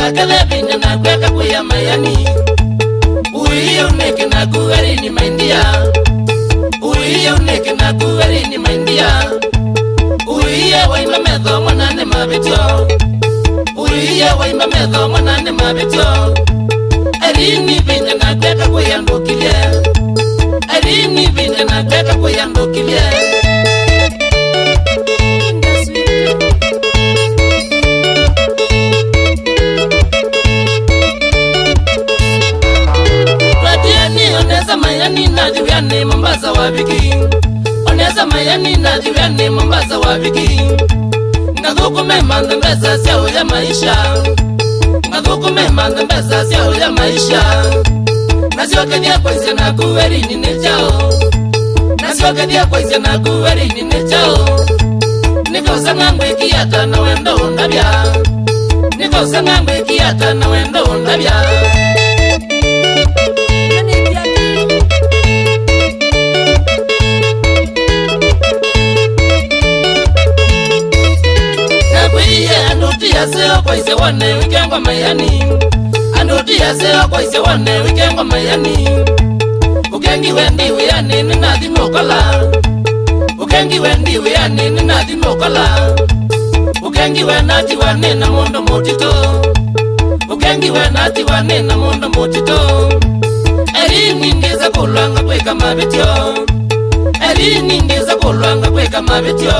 Wakale binya na kweka kuya mayani Uiye uneke na kuwari ni maindia Uiye uneke na kuwari ni maindia Uiye waima medho mwanane mabityo Uiye waima medho mwanane mabityo Erini binya na kweka kuya ndokilie Erini binya na kweka kuya ndokilie Oneza mayani na jivyane Mombasa wabiki Oneza mayani na jivyane Mombasa wabiki Ngazuku memanda mbesa siya ya maisha Ngazuku memanda mbesa siya ya maisha Nasioke dia kwa isya na kuweri nine chao Nasioke dia kwa isya na kuweri nine chao Niko sangangwe kiyata na wendo undabya Niko sangangwe kiyata na wendo undabya Seo kwa ise wane wikengwa mayani Andoti ya seo kwa ise wane wikengwa mayani Ukengi wendi wiyani ninadhi mokola Ukengi wendi wiyani ninadhi mokola Ukengi wenati wane na mondo motito Ukengi wenati wane na mondo motito Eri ningeza kulwanga kweka mabityo Eri ningeza kulwanga kweka mabityo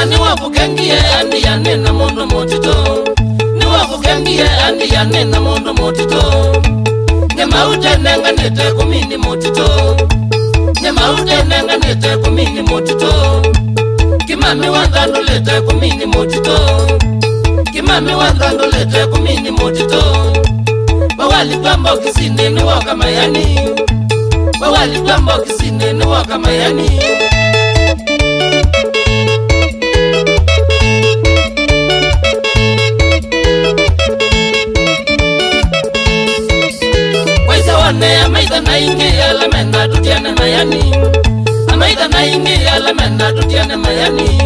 Niwakukengie andi yane na mondo motito Niwakukengie andi yane na mondo motito Nyama ute nenga nete kumini motito Nyama ute nenga nete kumini motito Kimami wanzando lete kumini motito Kimami wanzando lete kumini motito Wawali kwamba kisine ni waka mayani Wawali kwamba kisine ni waka mayani Amaida na ingi ya lamenda tutiane mayani Amaida na ingi ya lamenda tutiane mayani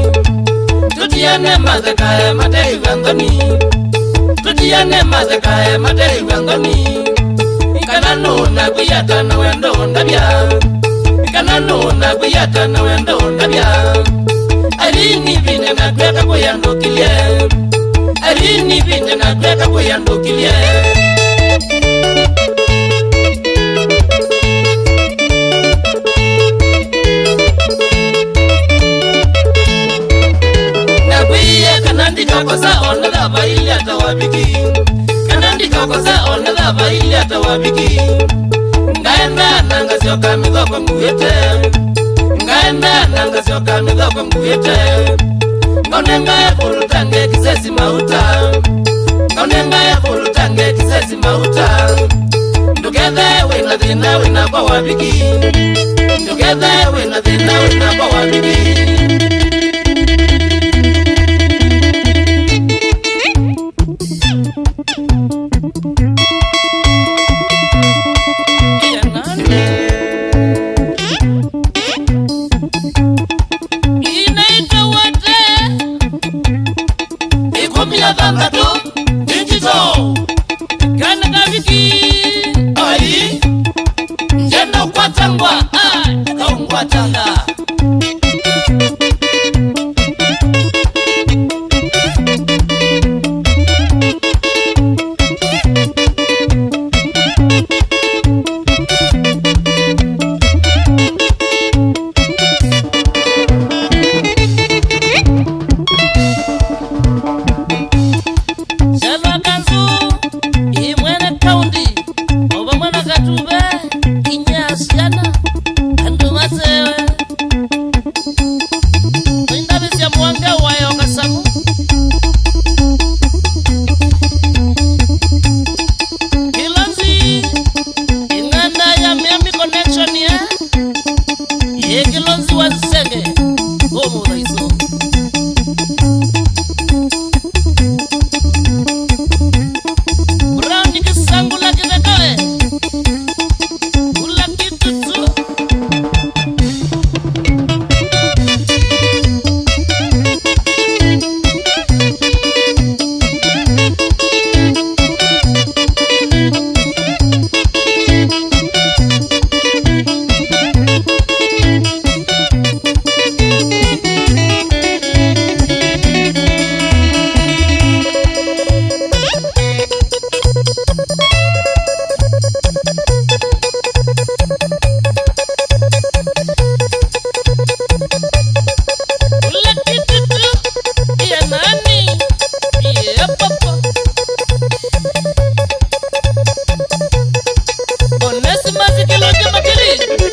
Tutiane mazekae matei wangoni Tutiane mazekae matei wangoni Kananu na kuyata na wendo undabya Kananu na kuyata na wendo undabya Alini vine na kweka kuyandokilie Alini vine na kweka kuyandokilie Kosa ona da baili atawabiki Kanandika kosa ona da baili atawabiki Ngaenda nanga sioka migoko nguyete Ngaenda nanga sioka migoko nguyete Ngaunenga ya fulutange kisesi mauta Ngaunenga ya fulutange kisesi mauta Ndukethe wina dhina wina kwa wabiki Ndukethe wina dhina wina kwa wabiki Hey.